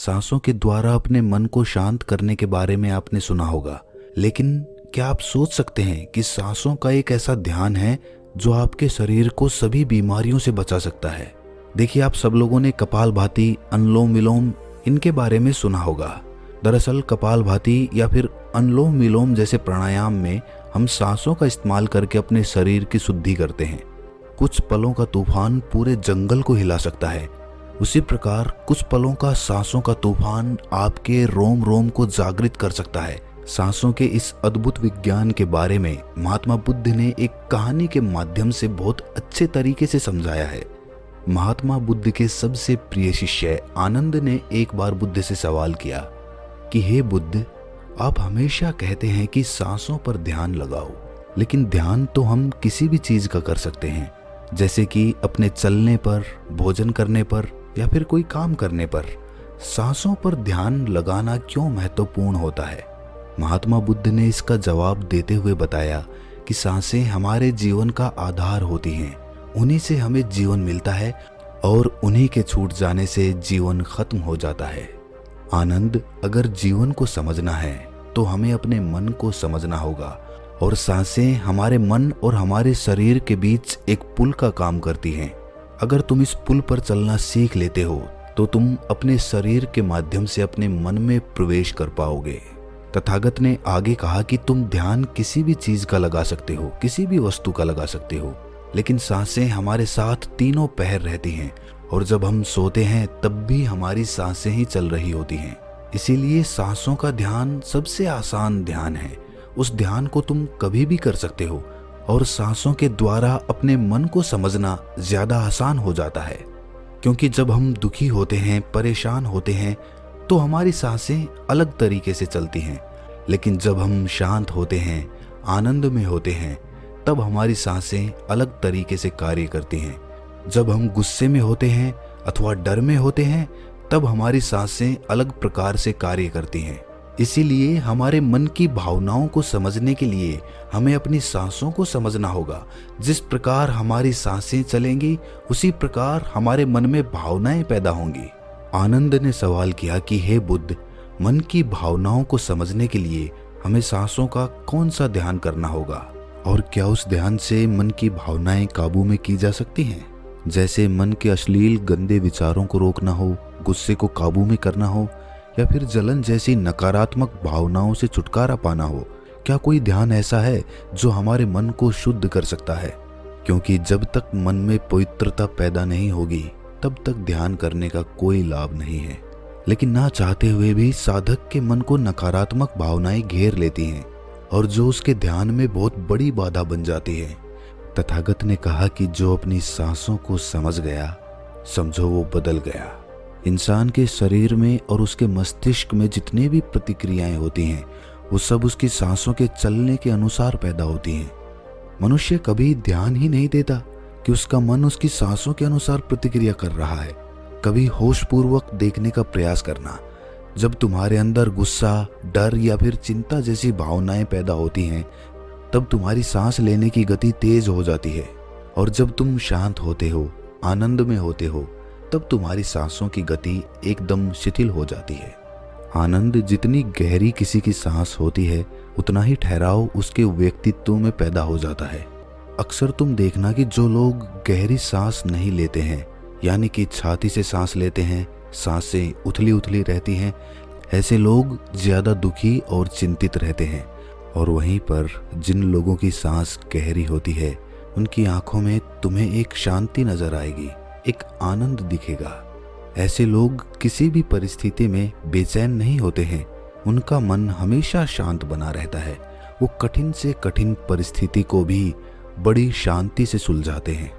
सांसों के द्वारा अपने मन को शांत करने के बारे में आपने सुना होगा, लेकिन क्या आप सोच सकते हैं कि सांसों का एक ऐसा ध्यान है जो आपके शरीर को सभी बीमारियों से बचा सकता है। देखिए, आप सब लोगों ने कपालभाति, अनुलोम विलोम इनके बारे में सुना होगा। दरअसल कपालभाति या फिर अनुलोम विलोम जैसे प्राणायाम में हम सांसों का इस्तेमाल करके अपने शरीर की शुद्धि करते हैं। कुछ पलों का तूफान पूरे जंगल को हिला सकता है, उसी प्रकार कुछ पलों का सांसों का तूफान आपके रोम रोम को जागृत कर सकता है। सांसों के इस अद्भुत विज्ञान के बारे में महात्मा बुद्ध ने एक कहानी के माध्यम से बहुत अच्छे तरीके से समझाया है। महात्मा बुद्ध के सबसे प्रिय शिष्य आनंद ने एक बार बुद्ध से सवाल किया कि हे बुद्ध, आप हमेशा कहते हैं कि सांसों पर ध्यान लगाओ, लेकिन ध्यान तो हम किसी भी चीज का कर सकते हैं, जैसे कि अपने चलने पर, भोजन करने पर या फिर कोई काम करने पर। सांसों पर ध्यान लगाना क्यों महत्वपूर्ण होता है? महात्मा बुद्ध ने इसका जवाब देते हुए बताया कि सांसें हमारे जीवन का आधार होती हैं। उन्हीं से हमें जीवन मिलता है और उन्हीं के छूट जाने से जीवन खत्म हो जाता है। आनंद, अगर जीवन को समझना है तो हमें अपने मन को समझना होगा, और सांसें हमारे मन और हमारे शरीर के बीच एक पुल का काम करती हैं। अगर तुम इस पुल पर चलना सीख लेते हो तो तुम अपने शरीर के माध्यम से अपने मन में प्रवेश कर पाओगे। तथागत ने आगे कहा कि तुम ध्यान किसी भी चीज का लगा सकते हो, किसी भी वस्तु का लगा सकते हो, लेकिन सांसें हमारे साथ तीनों पहर रहती हैं, और जब हम सोते हैं तब भी हमारी सांसें ही चल रही होती हैं। इसीलिए सांसों का ध्यान सबसे आसान ध्यान है। उस ध्यान को तुम कभी भी कर सकते हो, और सांसों के द्वारा अपने मन को समझना ज्यादा आसान हो जाता है। क्योंकि जब हम दुखी होते हैं, परेशान होते हैं, तो हमारी सांसें अलग तरीके से चलती हैं, लेकिन जब हम शांत होते हैं, आनंद में होते हैं, तब हमारी सांसें अलग तरीके से कार्य करती हैं। जब हम गुस्से में होते हैं अथवा डर में होते हैं, तब हमारी सांसें अलग प्रकार से कार्य करती हैं। इसीलिए हमारे मन की भावनाओं को समझने के लिए हमें अपनी सांसों को समझना होगा। जिस प्रकार हमारी सांसें चलेंगी, उसी प्रकार हमारे मन में भावनाएं पैदा होंगी। आनंद ने सवाल किया कि हे बुद्ध, मन की भावनाओं को समझने के लिए हमें सांसों का कौन सा ध्यान करना होगा, और क्या उस ध्यान से मन की भावनाएं काबू में की जा सकती हैं? जैसे मन के अश्लील गंदे विचारों को रोकना हो, गुस्से को काबू में करना हो, या फिर जलन जैसी नकारात्मक भावनाओं से छुटकारा पाना हो। क्या कोई ध्यान ऐसा है जो हमारे मन को शुद्ध कर सकता है? क्योंकि जब तक मन में पवित्रता पैदा नहीं होगी, तब तक ध्यान करने का कोई लाभ नहीं है। लेकिन ना चाहते हुए भी साधक के मन को नकारात्मक भावनाएं घेर लेती हैं, और जो उसके ध्यान में बहुत बड़ी बाधा बन जाती है। तथागत ने कहा कि जो अपनी सांसों को समझ गया, समझो वो बदल गया। इंसान के शरीर में और उसके मस्तिष्क में जितने भी प्रतिक्रियाएं होती हैं, वो सब उसकी सांसों के चलने के अनुसार पैदा होती हैं। मनुष्य कभी ध्यान ही नहीं देता कि उसका मन उसकी सांसों के अनुसार प्रतिक्रिया कर रहा है। कभी होशपूर्वक देखने का प्रयास करना। जब तुम्हारे अंदर गुस्सा, डर या फिर चिंता जैसी भावनाएं पैदा होती हैं, तब तुम्हारी सांस लेने की गति तेज हो जाती है, और जब तुम शांत होते हो, आनंद में होते हो, तब तुम्हारी सांसों की गति एकदम शिथिल हो जाती है। आनंद जितनी गहरी किसी की सांस होती है, उतना ही ठहराव उसके व्यक्तित्व में पैदा हो जाता है। अक्सर तुम देखना कि जो लोग गहरी सांस नहीं लेते हैं, यानी कि छाती से सांस लेते हैं, सांसें उथली उथली रहती हैं, ऐसे लोग ज्यादा दुखी और चिंतित रहते हैं। और वहीं पर जिन लोगों की सांस गहरी होती है, उनकी आंखों में तुम्हें एक शांति नजर आएगी, एक आनंद दिखेगा। ऐसे लोग किसी भी परिस्थिति में बेचैन नहीं होते हैं। उनका मन हमेशा शांत बना रहता है। वो कठिन से कठिन परिस्थिति को भी बड़ी शांति से सुलझाते हैं,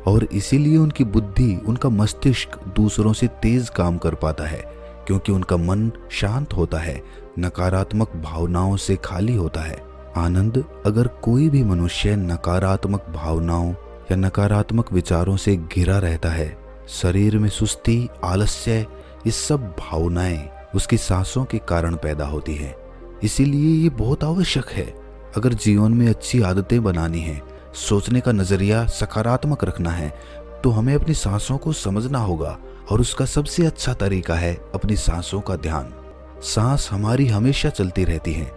और इसीलिए उनकी बुद्धि, उनका मस्तिष्क दूसरों से तेज काम कर पाता है, क्योंकि उनका मन शांत होता है, नकारात्मक भावनाओं से खाली होता है। आनंद, अगर कोई भी मनुष्य नकारात्मक भावनाओं या नकारात्मक विचारों से घिरा रहता है, शरीर में सुस्ती, आलस्य, ये सब भावनाएं उसकी सांसों के कारण पैदा होती है। इसीलिए ये बहुत आवश्यक है। अगर जीवन में अच्छी आदतें बनानी है, सोचने का नजरिया सकारात्मक रखना है, तो हमें अपनी सांसों को समझना होगा, और उसका सबसे अच्छा तरीका है अपनी सांसों का ध्यान। सांस हमारी हमेशा चलती रहती है।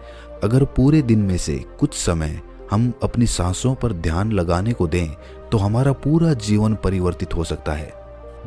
अगर पूरे दिन में से कुछ समय हम अपनी सांसों पर ध्यान लगाने को दें तो हमारा पूरा जीवन परिवर्तित हो सकता है।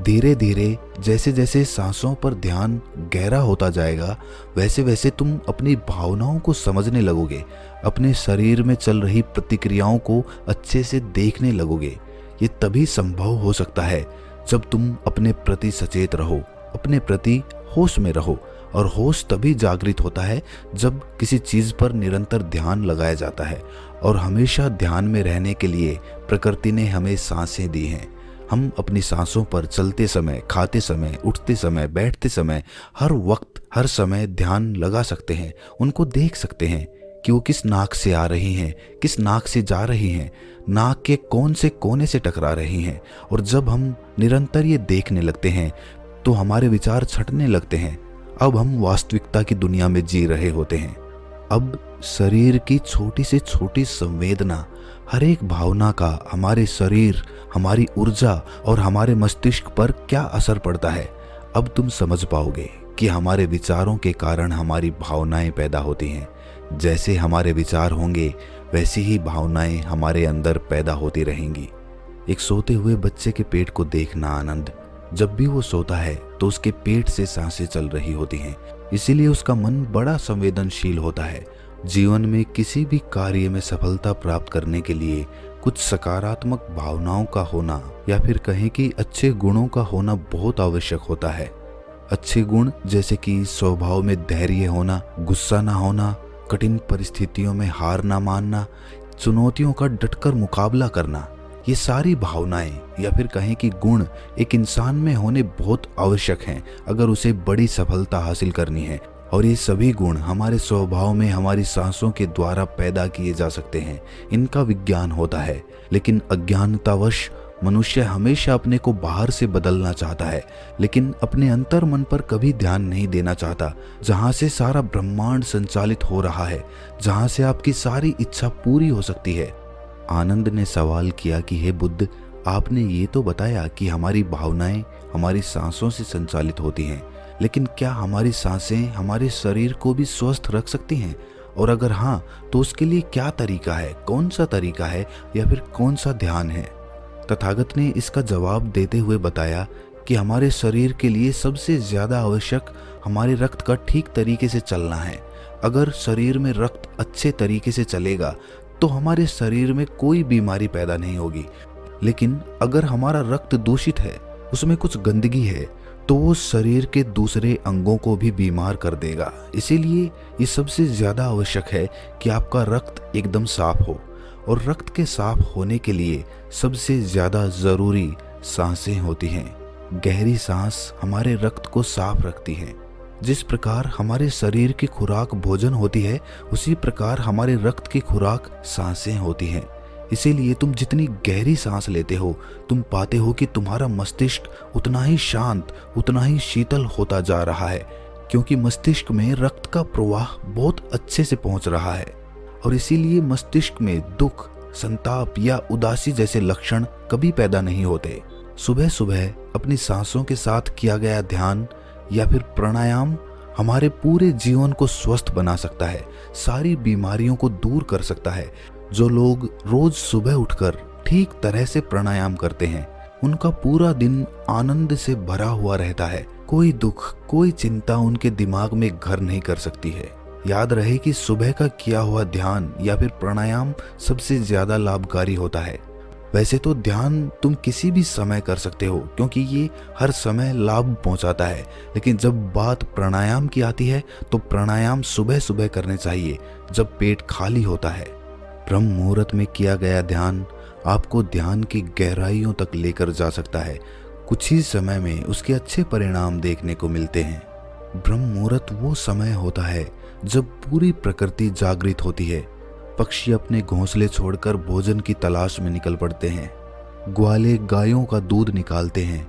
धीरे धीरे जैसे जैसे सांसों पर ध्यान गहरा होता जाएगा, वैसे वैसे तुम अपनी भावनाओं को समझने लगोगे, अपने शरीर में चल रही प्रतिक्रियाओं को अच्छे से देखने लगोगे। ये तभी संभव हो सकता है जब तुम अपने प्रति सचेत रहो, अपने प्रति होश में रहो। और होश तभी जागृत होता है जब किसी चीज पर निरंतर ध्यान लगाया जाता है। और हमेशा ध्यान में रहने के लिए प्रकृति ने हमें सांसें दी हैं। हम अपनी सांसों पर चलते समय, खाते समय, उठते समय, बैठते समय, हर वक्त हर समय ध्यान लगा सकते हैं। उनको देख सकते हैं कि वो किस नाक से आ रही हैं, किस नाक से जा रही हैं, नाक के कौन से कोने से टकरा रही हैं। और जब हम निरंतर ये देखने लगते हैं तो हमारे विचार छटने लगते हैं। अब हम वास्तविकता की दुनिया में जी रहे होते हैं। अब शरीर की छोटी से छोटी संवेदना, हर एक भावना का हमारे शरीर, हमारी ऊर्जा और हमारे मस्तिष्क पर क्या असर पड़ता है, अब तुम समझ पाओगे कि हमारे विचारों के कारण हमारी भावनाएं पैदा होती हैं। जैसे हमारे विचार होंगे वैसी ही भावनाएं हमारे अंदर पैदा होती रहेंगी। एक सोते हुए बच्चे के पेट को देखना आनंद। जब भी वो सोता है तो उसके पेट से सांसें चल रही होती हैं, इसीलिए उसका मन बड़ा संवेदनशील होता है। जीवन में किसी भी कार्य में सफलता प्राप्त करने के लिए कुछ सकारात्मक भावनाओं का होना, या फिर कहें कि अच्छे गुणों का होना बहुत आवश्यक होता है। अच्छे गुण जैसे कि स्वभाव में धैर्य होना, गुस्सा ना होना, कठिन परिस्थितियों में हार ना मानना, चुनौतियों का डटकर मुकाबला करना, ये सारी भावनाएं या फिर कहें कि गुण एक इंसान में होने बहुत आवश्यक हैं अगर उसे बड़ी सफलता हासिल करनी है। और ये सभी गुण हमारे स्वभाव में हमारी सांसों के द्वारा पैदा किए जा सकते हैं। इनका विज्ञान होता है, लेकिन अज्ञानतावश मनुष्य हमेशा अपने को बाहर से बदलना चाहता है, लेकिन अपने अंतर मन पर कभी ध्यान नहीं देना चाहता, जहाँ से सारा ब्रह्मांड संचालित हो रहा है, जहाँ से आपकी सारी इच्छा पूरी हो सकती है। आनंद ने सवाल किया कि हे बुद्ध, आपने ये तो बताया कि हमारी भावनाएं हमारी सांसों से संचालित होती हैं, लेकिन क्या हमारी सांसें हमारे शरीर को भी स्वस्थ रख सकती हैं? और अगर हाँ, तो उसके लिए क्या तरीका है, कौन सा तरीका है, या फिर कौन सा ध्यान है? तथागत ने इसका जवाब देते हुए बताया कि हमारे शरीर के लिए सबसे ज्यादा आवश्यक हमारे रक्त का ठीक तरीके से चलना है। अगर शरीर में रक्त अच्छे तरीके से चलेगा तो हमारे शरीर में कोई बीमारी पैदा नहीं होगी। लेकिन अगर हमारा रक्त दूषित है, उसमें कुछ गंदगी है, तो वो शरीर के दूसरे अंगों को भी बीमार कर देगा। इसीलिए ये सबसे ज्यादा आवश्यक है कि आपका रक्त एकदम साफ हो। और रक्त के साफ होने के लिए सबसे ज्यादा जरूरी सांसें होती हैं। गहरी सांस हमारे रक्त को साफ रखती है। जिस प्रकार हमारे शरीर की खुराक भोजन होती है, उसी प्रकार हमारे रक्त की खुराक सांसें होती हैं। इसीलिए तुम जितनी गहरी सांस लेते हो, तुम पाते हो कि तुम्हारा मस्तिष्क उतना ही शांत, उतना ही शीतल होता जा रहा है, क्योंकि मस्तिष्क में रक्त का प्रवाह बहुत अच्छे से पहुंच रहा है। और इसीलिए मस्तिष्क में दुख, संताप या उदासी जैसे लक्षण कभी पैदा नहीं होते। सुबह सुबह अपनी सांसों के साथ किया गया ध्यान या फिर प्राणायाम हमारे पूरे जीवन को स्वस्थ बना सकता है, सारी बीमारियों को दूर कर सकता है। जो लोग रोज सुबह उठकर ठीक तरह से प्राणायाम करते हैं, उनका पूरा दिन आनंद से भरा हुआ रहता है। कोई दुख, कोई चिंता उनके दिमाग में घर नहीं कर सकती है। याद रहे कि सुबह का किया हुआ ध्यान या फिर प्राणायाम सबसे ज्यादा लाभकारी होता है। वैसे तो ध्यान तुम किसी भी समय कर सकते हो, क्योंकि ये हर समय लाभ पहुंचाता है, लेकिन जब बात प्राणायाम की आती है तो प्राणायाम सुबह सुबह करने चाहिए जब पेट खाली होता है। ब्रह्म मुहूर्त में किया गया ध्यान आपको ध्यान की गहराइयों तक लेकर जा सकता है। कुछ ही समय में उसके अच्छे परिणाम देखने को मिलते हैं। ब्रह्म मुहूर्त वो समय होता है जब पूरी प्रकृति जागृत होती है। पक्षी अपने घोंसले छोड़कर भोजन की तलाश में निकल पड़ते हैं। ग्वाले गायों का दूध निकालते हैं।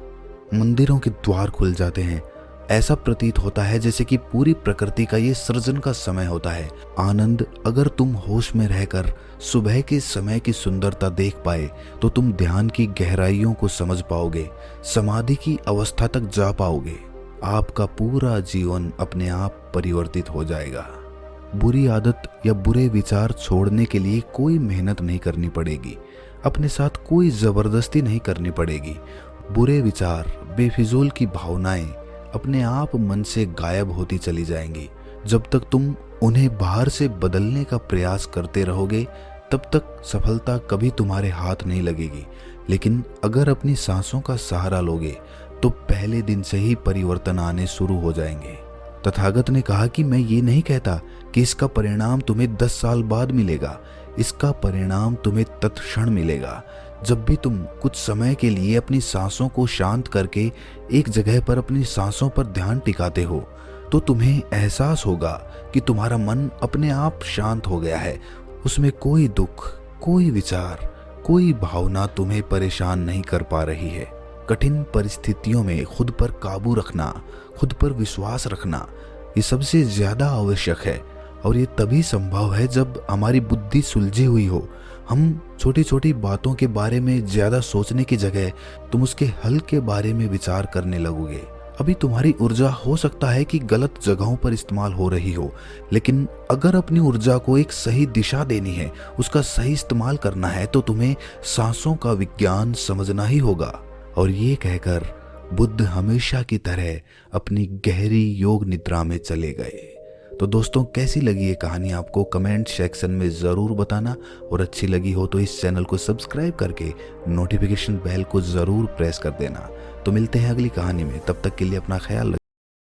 मंदिरों के द्वार खुल जाते हैं। ऐसा प्रतीत होता है जैसे कि पूरी प्रकृति का ये सृजन का समय होता है। आनंद, अगर तुम होश में रहकर सुबह के समय की सुंदरता देख पाए तो तुम ध्यान की गहराइयों को समझ पाओगे, समाधि की अवस्था तक जा पाओगे। आपका पूरा जीवन अपने आप परिवर्तित हो जाएगा। बुरी आदत या बुरे विचार छोड़ने के लिए कोई मेहनत नहीं करनी पड़ेगी, अपने साथ कोई जबरदस्ती नहीं करनी पड़ेगी। बुरे विचार, बेफिजूल की भावनाएं अपने आप मन से गायब होती चली जाएंगी। जब तक तुम उन्हें बाहर से बदलने का प्रयास करते रहोगे तब तक सफलता कभी तुम्हारे हाथ नहीं लगेगी। लेकिन अगर अपनी सांसों का सहारा लोगे तो पहले दिन से ही परिवर्तन आने शुरू हो जाएंगे। तथागत ने कहा कि मैं ये नहीं कहता कि इसका परिणाम तुम्हें 10 साल बाद मिलेगा, इसका परिणाम तुम्हें तत्क्षण मिलेगा। जब भी तुम कुछ समय के लिए अपनी सांसों को शांत करके एक जगह पर अपनी सांसों पर ध्यान टिकाते हो तो तुम्हें एहसास होगा कि तुम्हारा मन अपने आप शांत हो गया है। उसमें कोई दुख, कोई विचार, कोई भावना तुम्हें परेशान नहीं कर पा रही है। कठिन परिस्थितियों में खुद पर काबू रखना, खुद पर विश्वास रखना, ये सबसे ज्यादा आवश्यक है। और ये तभी संभव है जब हमारी बुद्धि सुलझी हुई हो। हम छोटी छोटी बातों के बारे में ज्यादा सोचने की जगह तुम उसके हल के बारे में विचार करने लगोगे। अभी तुम्हारी ऊर्जा हो सकता है कि गलत जगहों पर इस्तेमाल हो रही हो, लेकिन अगर अपनी ऊर्जा को एक सही दिशा देनी है, उसका सही इस्तेमाल करना है तो तुम्हें सांसों का विज्ञान समझना ही होगा। और ये कहकर बुद्ध हमेशा की तरह अपनी गहरी योग निद्रा में चले गए। तो दोस्तों, कैसी लगी ये कहानी आपको कमेंट सेक्शन में ज़रूर बताना, और अच्छी लगी हो तो इस चैनल को सब्सक्राइब करके नोटिफिकेशन बेल को ज़रूर प्रेस कर देना। तो मिलते हैं अगली कहानी में, तब तक के लिए अपना ख्याल रखिए।